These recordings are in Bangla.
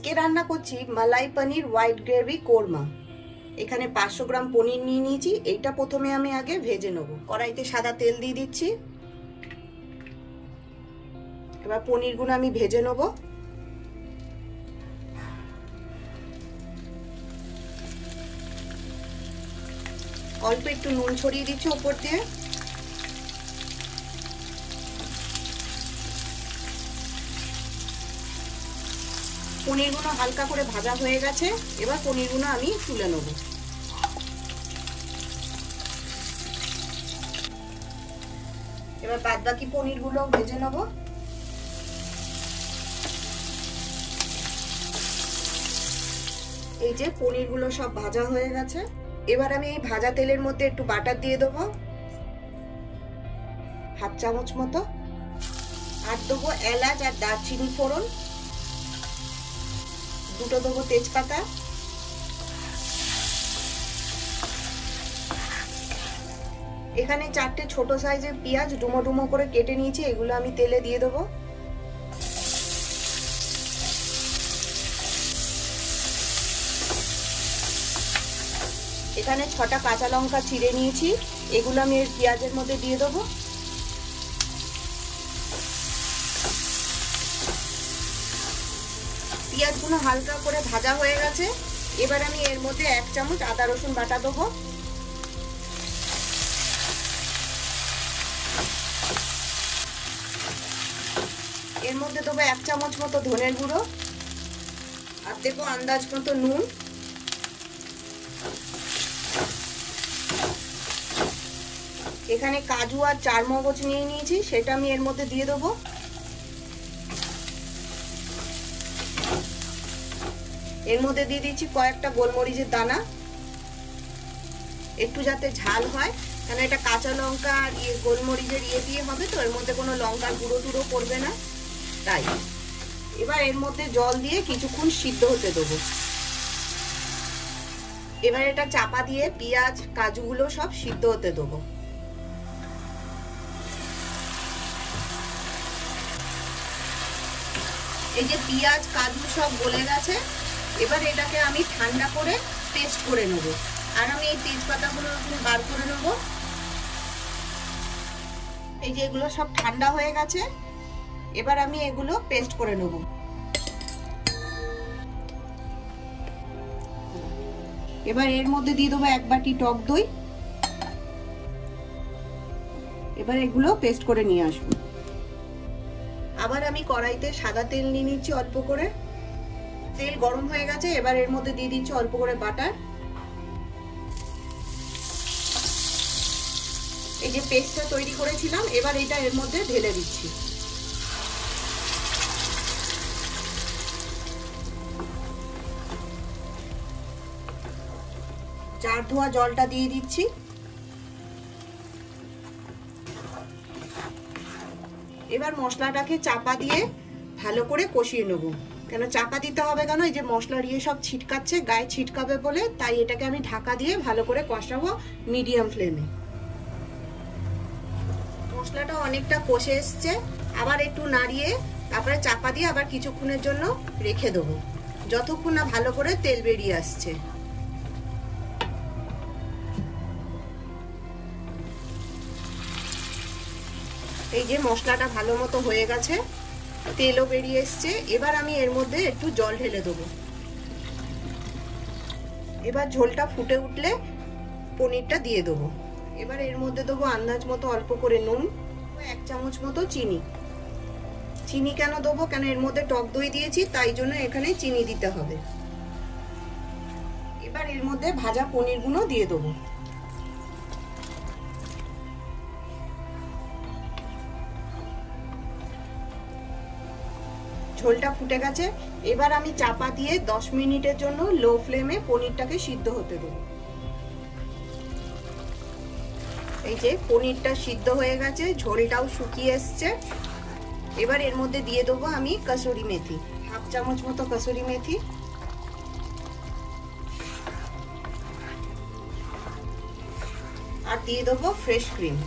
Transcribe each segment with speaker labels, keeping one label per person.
Speaker 1: আজকে রান্না করছি মালাই পনির হোয়াইট গ্রেভি কোরমা। এখানে 500 গ্রাম পনির নিয়ে নিয়েছি। এইটা প্রথমে আমি আগে ভেজে নেব। কড়াইতে সাদা তেল দিয়ে দিচ্ছি। এবার পনিরগুলো আমি ভেজে নেব। অল্প একটু নুন ছড়িয়ে দিচ্ছি উপর দিয়ে। পনিরগুলো হালকা করে ভাজা হয়ে গেছে। এবার পনিরগুলো আমি তুলে নেব। এবার বাদ বাকি পনিরগুলো ভেজে নেব। এই যে পনিরগুলো সব ভাজা হয়ে গেছে। এবার আমি এই ভাজা তেলের মধ্যে একটু বাটার দিয়ে দেবো, হাফ চামচ মতো। আর দেবো এলাচ আর দারচিনি ফোড়ন, দুটো দেবো তেজপাতা। এখানে 4টে ছোট সাইজের পেঁয়াজ ডুমো ডুমো করে কেটে নিয়েছি, এগুলো আমি তেলে দিয়ে দেবো। এখানে 6টা কাঁচা লঙ্কা চিড়ে নিয়েছি, এগুলো আমি এর পেঁয়াজের মধ্যে দিয়ে দেবো। পেঁয়াজগুলো হালকা করে ভাজা হয়ে গেছে। এবার আমি এর মধ্যে 1 চামচ আদা রসুন বাটা দেবো। এর মধ্যে দেবো 1 চামচ মতো ধনের গুঁড়ো, আর দেবো আন্দাজ মতো নুন। এখানে কাজু আর চারমগজ নিয়ে নিয়েছি, সেটা আমি এর মধ্যে দিয়ে দেবো। এর মধ্যে দিয়ে দিচ্ছি কয়েকটা গোলমরিচের দানা, একটু যাতে ঝাল হয়, কারণ এটা কাঁচা লঙ্কা আর গোলমরিচের দিয়ে হবে, তো এর মধ্যে কোনো লঙ্কার গুঁড়ো টুড়ো পড়বে না, তাই। এবার এর মধ্যে জল দিয়ে কিছুক্ষণ সিদ্ধ হতে দেবো। এবার এটা চাপা দিয়ে পেঁয়াজ কাজুগুলো সব সিদ্ধ হতে দেবো। এই যে পেঁয়াজ কাজু সব গলে গেছে। এবার এটাকে আমি ঠান্ডা করে পেস্ট করে নেব। আর আমি এই তেজপাতাগুলো বার করে নেব। এই যে এগুলো সব ঠান্ডা হয়ে গেছে। এবার আমি এগুলো পেস্ট করে নেব। এবার এর মধ্যে দিয়ে দেবো 1 বাটি টক দই। এবার এগুলো পেস্ট করে নিয়ে আসবো। আবার আমি কড়াইতে সাদা তেল নিয়ে নিচ্ছি অল্প করে। তেল গরম হয়ে গেছে। এবার এর মধ্যে দিয়ে দিচ্ছি অল্প করে বাটার। এই যে পেস্টটা তৈরি করেছিলাম, এবার এটা এর মধ্যে ঢেলে দিচ্ছি। চার ধোয়া জলটা দিয়ে দিচ্ছি। এবার মশলাটাকে চাপা দিয়ে ভালো করে কষিয়ে নেব। কেন চাপা দিতে হবে কেন, এই যে মশলার সব ছিটকাচ্ছে, গায়ে ছিটকাবে বলে, তাই এটাকে আমি ঢাকা দিয়ে ভালো করে কষাবো মিডিয়াম ফ্লেমে। মশলাটা অনেকটা কষে এসছে। আবার একটু নাড়িয়ে তারপরে চাপা দিয়ে আবার কিছুক্ষণের জন্য রেখে দেবো, যতক্ষণ না ভালো করে তেল বেরিয়ে আসছে। এই যে মশলাটা ভালো মতো হয়ে গেছে, তেলও বেরিয়ে এসছে। এবার আমি এর মধ্যে একটু জল ঢেলে দেবো। এবার ঝোলটা ফুটে উঠলে পনিরটা দিয়ে দেবো। এবার এর মধ্যে দেবো আন্দাজ মতো অল্প করে নুন, 1 চামচ মতো চিনি। চিনি কেন দেবো, কেন এর মধ্যে টক দই দিয়েছি, তাই জন্য এখানে চিনি দিতে হবে। এবার এর মধ্যে ভাজা পনিরগুলো দিয়ে দেবো। ঝোলটা ফুটে গেছে। এবার আমি চাপা দিয়ে 10 মিনিটের জন্য লো ফ্লেমে পনিরটাকে সিদ্ধ হতে দেবো। এই যে পনিরটা সিদ্ধ হয়ে গেছে, ঝোলটাও শুকিয়ে এসছে। এবার এর মধ্যে দিয়ে দেবো আমি কসুরি মেথি, 1/2 চামচ মতো কসুরি মেথি। আর দিয়ে দেবো ফ্রেশ ক্রিম।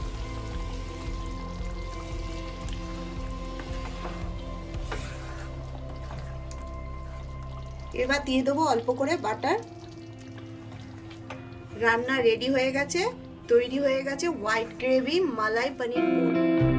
Speaker 1: এবার দিয়ে দেবো অল্প করে বাটার। রান্না রেডি হয়ে গেছে, তৈরি হয়ে গেছে হোয়াইট গ্রেভি মালাই পনির মোমো।